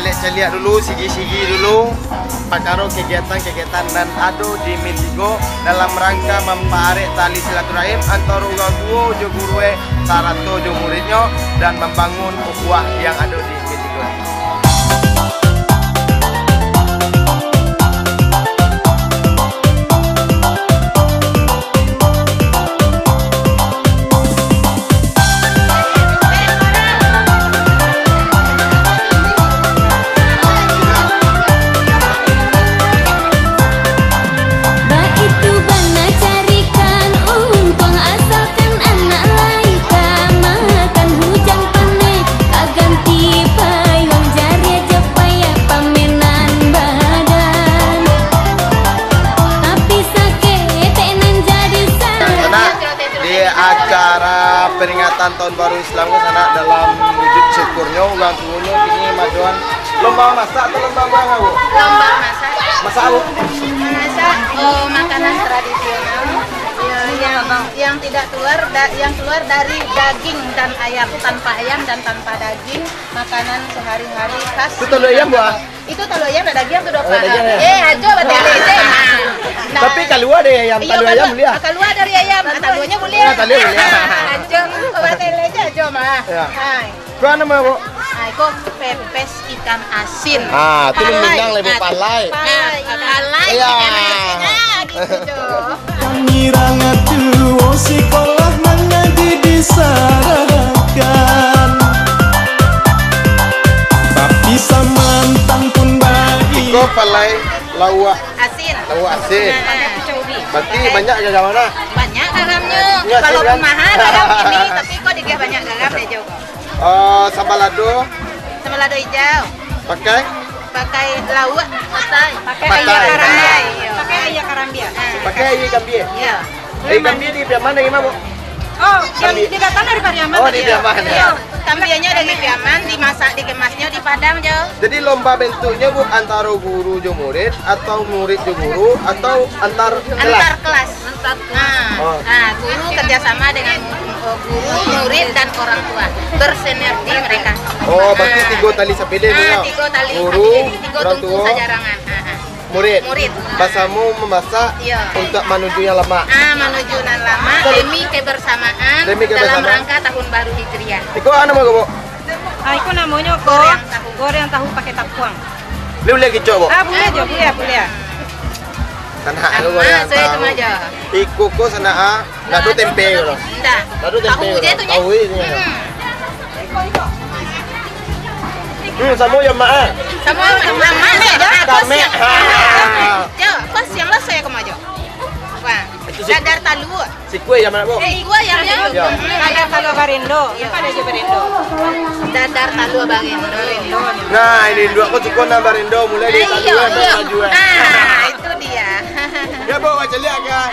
celiak dulu, sigi-sigi dulu pakaro kegiatan-kegiatan dan ado di Mitigo dalam rangka memparik tali silaturahim antara orang tua jo gurue sarato jo muridnya dan membangun ukhuwah yang ada di Mitigo. Acara peringatan tahun baru Islam sana dalam wujud syukurnya orang tuanya ini majuan lomba masak atau lomba apa Bu? Lomba masak. Masak apa? Masak makanan tradisional yang tidak yang keluar dari daging dan ayam, tanpa ayam dan tanpa daging, makanan sehari-hari khas. Itu telur ayam Bu? Itu telur ayam dan daging itu dopa. Aja batele. Tapi keluar dari ayam, telur ayam mulia. Keluar dari ayam, telurnya mulia. Telur mulia. Aja batele aja mah. Hai. Kau nama Bu? Itu pepes ikan asin. Itu Minang lebih palai. Palai ikan asin. Gitu Jo. Ngirang atuh sekolah mana disarakan. Tapi samantang pun baik. Iko palai lawak Asin. lawak asin. Berarti banyak garam mana? Banyak garamnya. Iya, Kalau kan? rumahan garam ini, tapi kok dia banyak garam deh Jo. Sambal lado Sama lado hijau. pakai Pakai lawak pakai Pakai. ayam karambia. Pakai ayam karambia. pakai ikan kambing. Iya. Ikan kambing di mana gimana Bu? Oh, yang datang dari Pariaman. Oh, di Pariaman, ya. Iya. Kambianya dari Pariaman, dimasak, dikemasnya di Padang, Jo. Jadi lomba bentuknya Bu antara guru jo murid atau murid jo guru atau antar kelas? Antar kelas. Oh. Nah, guru kerjasama dengan guru, murid dan orang tua. Bersinergi mereka. Oh, berarti tiga tali sepede Bu ya? Tiga tali Guru, sepede, tiga orang tungku tua, sajarangan. murid. Murid. Basamu memasak Iya. untuk menuju yang lama. Menuju nan lama demi kebersamaan Demi kebersamaan. dalam rangka tahun baru Hijriah. Iko anu mau Bu? Itu namanya goreng tahu pakai tapuang. Boleh gitu Bu? Boleh Jo, boleh. Tanah aku yang saya tahu. cuma aja. Iko ko sana lado tempe loh. Enggak. Lado tempe. Tahu aja itu nya. Tahu ini. Sama yang maa. Sama lama saya dah. Kami. Jo, pas yang lah saya kemajo. Wah, Itu sih. dadar talu. Si kue yang mana Bu? Gua yang Ya. Ada kalau barindo, apa ada Jo barindo? dadar talu bangin. Nah ini dua aku cukup nambah Indo mulai dari tadi Iya, sampai iya. maju. Itu dia. Ya Bu, baca lihat kan?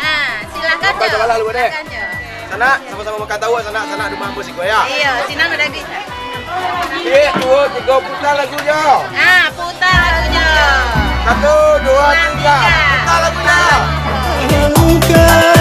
Silakan Jo. Baca balah lu deh. Silakan, Jo. Sana sama-sama makan tahu sana ada mampu si kue ya. Iya, sini ada lagi. Iya, 2, 3 putar lagunya. Putar lagunya. 1, 2, 3 putar lagunya. Bukan